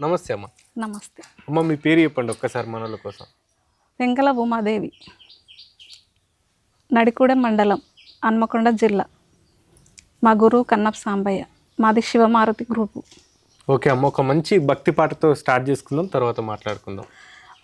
నమస్తే అమ్మ. నమస్తే. అమ్మ మీ పేరు చెప్పండి ఒక్కసారి మనల కోసం. వెంకల ఉమాదేవి, నడికూడెం మండలం, హన్మకొండ జిల్లా. మా గురువు కన్నప్ప సాంబయ్య, మాది శివమారుతి గ్రూపు. ఓకే అమ్మ, ఒక మంచి భక్తి పాటతో స్టార్ట్ చేసుకుందాం, తర్వాత మాట్లాడుకుందాం.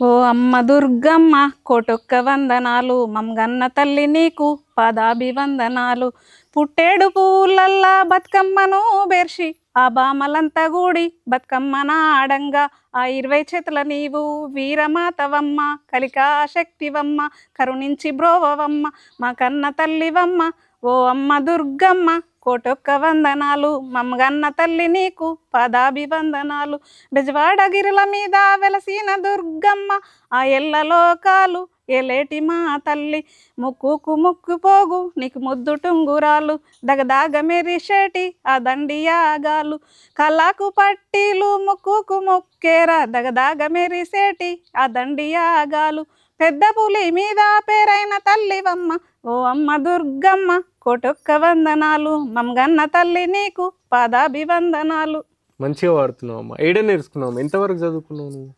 ఓ అమ్మ దుర్గమ్మ కోటొక్క వందనాలు, మమ్గన్న తల్లి నీకు పాదాభివందనాలు. పుట్టేడు పూలల్లా బతుకమ్మను బెర్షి ఆ బామలంతా గూడి బతుకమ్మన ఆడంగా, ఆ 20 చేతుల నీవు వీరమాతవమ్మ, కలికా శక్తివమ్మ, కరుణించి బ్రోవవమ్మ, మా కన్న తల్లివమ్మ. ఓ అమ్మ దుర్గమ్మ కోటొక్క వందనాలు, మమ్మగన్న తల్లి నీకు పాదాభివందనాలు. బెజవాడగిరుల మీద వెలసిన దుర్గమ్మ, ఆ ఎల్లలోకాలు ఏలేటి మా తల్లి. ముక్కుకు ముక్కు పోగు నీకు ముద్దు టుంగురాలు, దగదాగ మెరిసేటి ఆ దండియాగాలు. కళ్ళకు పట్టీలు ముక్కుకు ముక్కేరా, దగదాగ మెరిసేటి ఆ దండియాగాలు. పెద్ద పులి మీద పేరైన తల్లివమ్మ, ఓ అమ్మ దుర్గమ్మ కోటొక్క వందనాలు, మమ్గన్న తల్లి నీకు పాదాభివందనాలు. మంచిగా వాడుతున్నావు అమ్మ. ఏడ నేర్చుకున్నావు? ఎంతవరకు చదువుకున్నావు నువ్వు?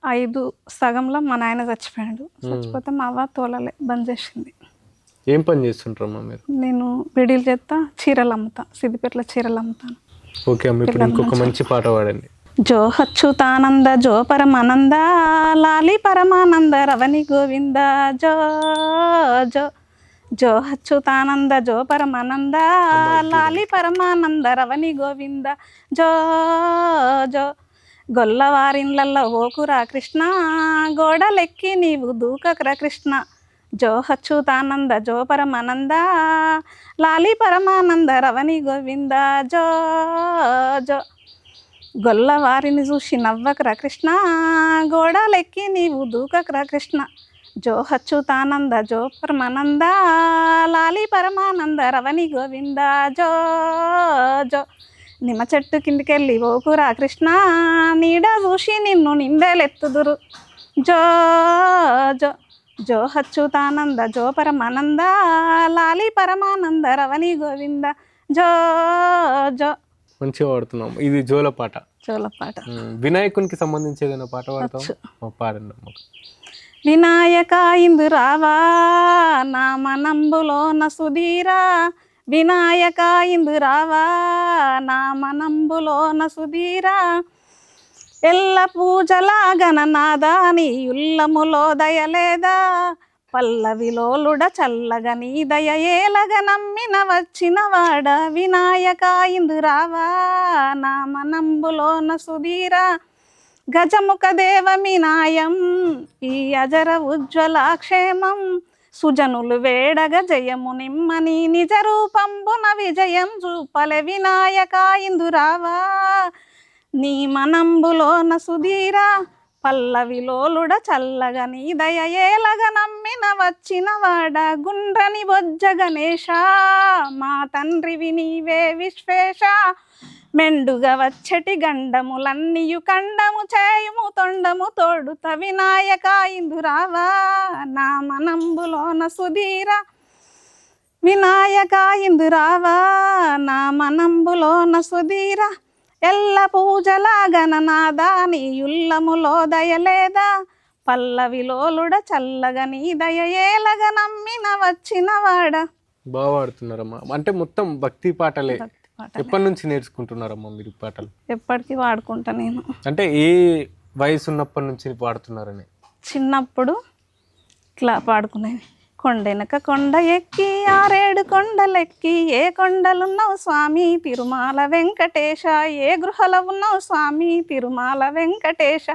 5 సగంలో మా నాయన చచ్చిపోయాడు. చచ్చిపోతే మా అవ్వ తోలలే, బంద్ చేసింది. ఏం పని చేస్తుంటారమ్మా మీరు? నేను బిడీలు చేస్తా, చీరలు అమ్ముతా, సిద్దిపేటలో చీరలు అమ్ముతాను. ఓకే అమ్మ, ఇప్పుడు ఇంకొక మంచి పాట పాడండి. జో అచ్యుతానంద జో పరమానంద, లాలి పరమానంద రవణి గోవింద. జో జో జో అచ్యుతానంద జో పరమానంద, లాలి పరమానంద రవణి గోవింద. జో జో గొల్లవారిన్లల్లో ఓకురా కృష్ణ, గోడలెక్కి నీవు దూకకురా కృష్ణ. జో అచ్యుతానంద జో పరమానంద, లాలి పరమానంద రవణి గోవింద. జో జో గొల్లవారిని చూసి నవ్వకురా కృష్ణ, గోడలెక్కి నీవు దూకకురా కృష్ణ. జో అచ్యుతానంద జో పరమానంద, లాలి పరమానంద రవణి గోవింద. జో జో నిమ్మ చెట్టు కిందికెళ్ళి ఓకురా కృష్ణ, నీడ చూసి నిన్ను నిందెలెత్తుదురు. జో జో జో అచ్యుతానంద జో పరమానంద, లాలి పరమానంద రవణి గోవింద. జో జో మంచిగా పాడుతున్నావు. ఇది జోల పాట. జోల పాట. వినాయకునికి సంబంధించి ఏదైనా పాట పాడతావు? పాడండి అమ్మ. వినాయక ఇందురావా నా మనంబులోన సుధీరా, వినాయక ఇందురావా నా మనంబులోన సుధీరా. ఎల్ల పూజల గణనాదా నీ ఉల్లములో దయలేదా, పల్లవిలోలుడ చల్లగా నీ దయ ఏలగ నమ్మిన వచ్చిన వాడ. వినాయక ఇందురావా నా మనంబులోన సుధీరా. గజముఖ దేవ వినాయం ఈ అజర ఉజ్వల క్షేమం, సుజనులు వేడగ జయము నిమ్మని నిజ రూపంబున విజయం చూపలే. వినాయక ఇందురావా నీ మనంబులోన సుధీరా, పల్లవిలోలుడ చల్లగా నీ దయ ఏలగ నమ్మిన వచ్చిన వాడ. గుండ్రని బొజ్జ గణేశ మా తండ్రివి నీవే విశ్వేశ, మెండుగా వచ్చటి గండములన్నీయు కండము చేయుము తొండము తోడుత. వినాయక ఇందురావా నా మనంబులోన సుధీరా, వినాయక ఇందురావా నా మనంబులోన సుధీరా. ఎల్ల పూజల గణనాదా నీ ఉల్లములో దయలేదా, పల్లవిలోలుడ చల్లగా నీ దయ ఏలగ నమ్మిన వచ్చిన వాడ. బాగా పాడుతున్నారమ్మా. అంటే మొత్తం భక్తి పాటలే. ఎప్పటి నుంచి నేర్చుకుంటున్నారమ్మా మీరు పాటలు? ఎప్పటికీ వాడుకుంటా నేను. అంటే ఏ వయసు ఉన్నప్పటి నుంచి పాడుతున్నారని? చిన్నప్పుడు ఇట్లా పాడుకునేది. కొండెనక కొండ ఎక్కి 6 కొండలెక్కి, ఏ కొండలున్నావు స్వామి తిరుమల వెంకటేశ, ఏ గృహలో ఉన్నావు స్వామి తిరుమల వెంకటేశ.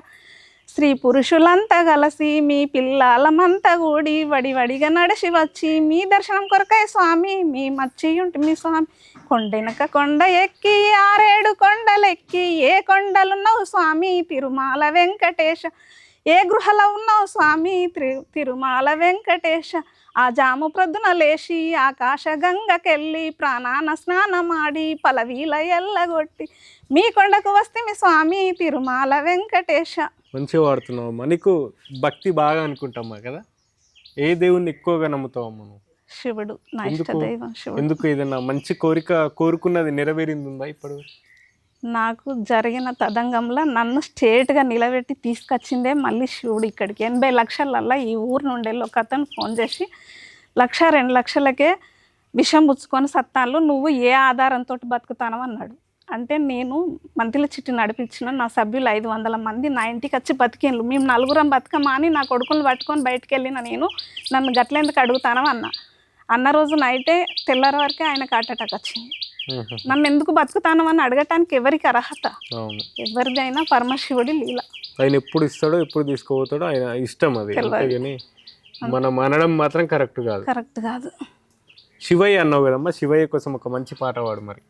స్త్రీ పురుషులంతా కలిసి మీ పిల్లలమంతా కూడి వడివడిగా నడిచి వచ్చి మీ దర్శనం కొరకై స్వామి మీ మచ్చి ఉంటుంది స్వామి. కొండెనక కొండ ఎక్కి 6 కొండలెక్కి, ఏ కొండలున్నావు స్వామి తిరుమల వెంకటేశ, ఏ గృహలో ఉన్నావు స్వామి తిరుమల వెంకటేశ. ఆ జాము ప్రొద్దున లేచి ఆకాశ గంగకెళ్ళి ప్రాణాన స్నానమాడి పలవీల ఎల్లగొట్టి మీ కొండకు వస్తే మీ స్వామి తిరుమల వెంకటేశ. మంచిగా వాడుతున్నావమ్మా. నీకు భక్తి బాగా అనుకుంటామ్మా కదా? ఏ దేవుణ్ణి ఎక్కువగా నమ్ముతావమ్మా నువ్వు? శివుడు నా ఇష్ట దైవం శివుడు. ఎందుకు? ఏదైనా మంచి కోరుకున్నది నెరవేరింది ఉందా ఇప్పుడు? నాకు జరిగిన తదంగంలో నన్ను స్ట్రేట్గా నిలబెట్టి తీసుకొచ్చిందే మళ్ళీ శివుడు ఇక్కడికి. 80 లక్షలల్లా ఈ ఊరు నుండి ఒక అతను ఫోన్ చేసి 1-2 లక్షలకే విషం పుచ్చుకొని సత్తాళ్ళు, నువ్వు ఏ ఆధారంతో బతుకుతానో అన్నాడు. అంటే నేను మంత్రుల చిట్టి నడిపించిన నా సభ్యులు 500 మంది నా ఇంటికి వచ్చి బతికేళ్ళు. మేము 4 బతుకమా అని నా కొడుకుని పట్టుకొని బయటకు వెళ్ళిన నేను, నన్ను గట్లెందుకు అడుగుతానో అన్న రోజు నైటే తెల్లారి వరకే ఆయనకు హార్ట్ అటాక్ వచ్చింది. నన్ను ఎందుకు బతుకుతాను అని అడగటానికి ఎవరికి అర్హత? ఎవరిది అయినా పరమశివుడి లీల. ఆయన ఎప్పుడు ఇస్తాడో ఎప్పుడు తీసుకోపోతాడో ఆయన ఇష్టం, అది అంతేగాని మనం అనడం మాత్రం కరెక్ట్ కాదు. శివయ్య అన్నావు కదమ్మా, శివయ్య కోసం ఒక మంచి పాట పాడు మరి.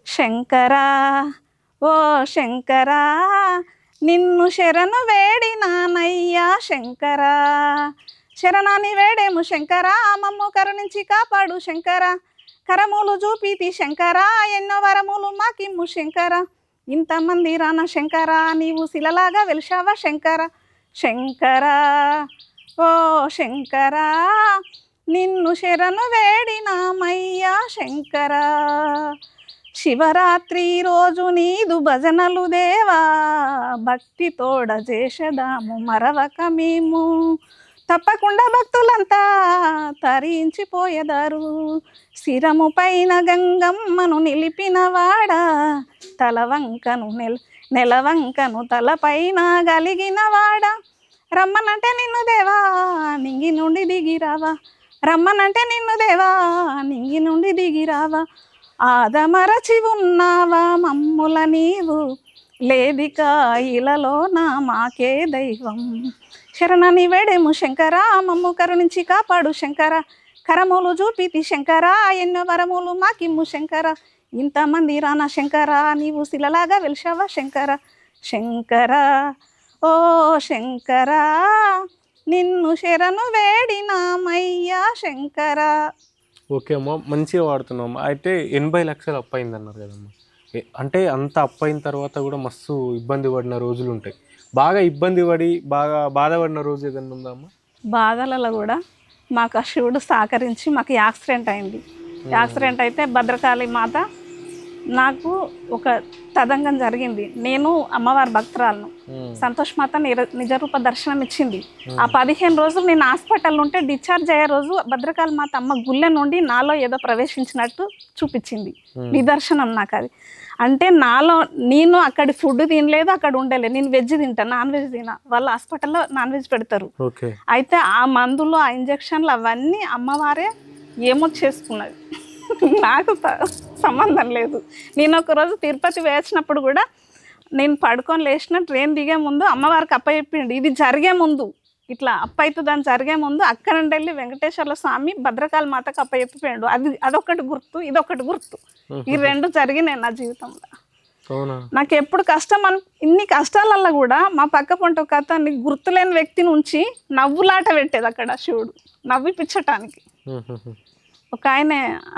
శంకరా ఓ శంకరా నిన్ను శరణు వేడినానయ్యా శంకరా, శరణాన్ని వేడేము శంకరా, మమ్ము కరుణించి కాపాడు శంకరా, కరములు చూపితి శంకరా, ఎన్నో వరములు మాకిమ్ము శంకరా, ఇంతమంది రాన శంకరా, నీవు శిలలాగా వెలిశావా శంకరా. శంకరా ఓ శంకరా నిన్ను శరణు వేడినామయ్యా శంకరా, శివరాత్రి రోజు నీదు భజనలు దేవా, భక్తి తోడ చేసేదాము మరవక మేము, తప్పకుండా భక్తులంతా తరించిపోయేదారు, శిరము పైన గంగమ్మను నిలిపినవాడా, తలవంకను నెలవంకను తలపైన గలిగినవాడా, రమ్మనంటే నిన్ను దేవా నింగి నుండి దిగిరావా, రమ్మనంటే నిన్ను దేవా నింగి నుండి దిగిరావా, ఆదమరచి ఉన్నావా మమ్ముల నీవు, లేదిక ఇలలో నా మాకే దైవం, శరణని వేడేము శంకరా, మమ్ము కరుణించి కాపాడు శంకర, కరములు చూపితి శంకరా, ఎన్నో వరములు మాకిమ్ము శంకర, ఇంతమంది రానా శంకరా, నీవు శిలలాగా వెలిశావా శంకర. శంకరా ఓ శంకరా నిన్ను శరణు వేడినామయ్యా శంకరా. ఓకే అమ్మా, మంచిగా వాడుతున్నాం. అయితే 80 లక్షలు అప్పు అయింది అన్నారు కదమ్మా, అంటే అంత అప్పు అయిన తర్వాత కూడా మస్తు ఇబ్బంది పడిన రోజులు ఉంటాయి. బాగా ఇబ్బంది పడి బాగా బాధపడిన రోజు ఏదన్నా ఉందా అమ్మా? బాధలలో కూడా మాకు ఆ శివుడు సహకరించి మాకు యాక్సిడెంట్ అయింది. యాక్సిడెంట్ అయితే భద్రకాళి మాత నాకు ఒక తదంగం జరిగింది. నేను అమ్మవారి భక్తురాలను, సంతోష్ మాత నిజరూప దర్శనం ఇచ్చింది. ఆ 15 రోజులు నేను హాస్పిటల్ ఉంటే డిశ్చార్జ్ అయ్యే రోజు భద్రకాళి మాత అమ్మ గుళ్ళె నుండి నాలో ఏదో ప్రవేశించినట్టు చూపించింది నిదర్శనం నాకు అది. అంటే నాలో నేను అక్కడి ఫుడ్ తినలేదు, అక్కడ ఉండలేదు. నేను వెజ్ తింటా, నాన్ వెజ్ తినా. వాళ్ళు హాస్పిటల్లో నాన్ వెజ్ పెడతారు. అయితే ఆ మందులు ఆ ఇంజక్షన్లు అవన్నీ అమ్మవారే ఏమో చేసుకున్నది, నాకు సంబంధం లేదు. నేను ఒకరోజు తిరుపతి వేసినప్పుడు కూడా నేను పడుకొని లేచిన ట్రైన్ దిగే ముందు అమ్మవారికి అప్పచెప్పిండు. ఇది జరిగే ముందు ఇట్లా అప్పైతుందని జరిగే ముందు అక్కడ నుండి వెళ్ళి వెంకటేశ్వర స్వామి భద్రకాళి మాతకు అప్పచెప్పిపోయాడు. అదొకటి గుర్తు, ఇదొకటి గుర్తు. ఈ 2 జరిగినాయి నా జీవితంలో. నాకు ఎప్పుడు కష్టం ఇన్ని కష్టాలల్లో కూడా మా పక్క పొంట ఒక అతన్ని గుర్తులేని వ్యక్తి నుంచి నవ్వులాట పెట్టేది అక్కడ శివుడు, నవ్విపించటానికి. ఒక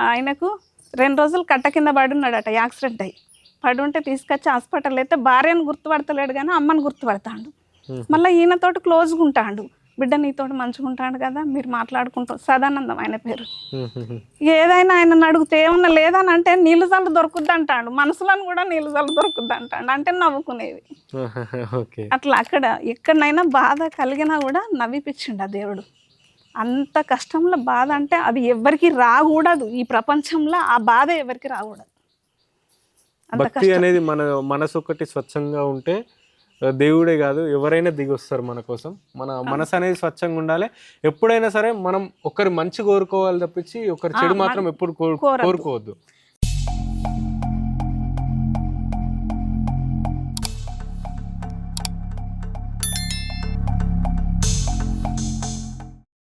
ఆయనకు 2 రోజులు కట్ట కింద పడి ఉన్నాడట, యాక్సిడెంట్ అయ్యి పడి ఉంటే తీసుకొచ్చి హాస్పిటల్ అయితే భార్యను గుర్తుపడతలేడు కానీ అమ్మని గుర్తుపడతాడు. మళ్ళీ ఈయనతోటి క్లోజ్గా ఉంటాడు, బిడ్డ నీతోటి మంచిగా ఉంటాడు కదా, మీరు మాట్లాడుకుంటారు. సదానందం ఆయన పేరు. ఏదైనా ఆయన అడిగితే ఏమన్నా లేదని అంటే నీళ్ళు జల్లు దొరుకుద్ది అంటాడు, మనసులను కూడా నీళ్ళు జల్లు దొరుకుద్ది అంటాడు. అంటే నవ్వుకునేది. అట్లా అక్కడ ఎక్కడైనా బాధ కలిగినా కూడా నవ్విపించిండు ఆ దేవుడు. అంత కష్టంలో బాధ అంటే అది ఎవరికి రాకూడదు, ఈ ప్రపంచంలో ఆ బాధ ఎవరికి రాకూడదు. భక్తి అనేది మన మనసు ఒకటి స్వచ్ఛంగా ఉంటే దేవుడే కాదు ఎవరైనా దిగి వస్తారు మన కోసం. మన మనసు అనేది స్వచ్ఛంగా ఉండాలి. ఎప్పుడైనా సరే మనం ఒకరి మంచి కోరుకోవాలి తప్పించి ఒకరి చెడు మాత్రం ఎప్పుడు కోరుకోవద్దు.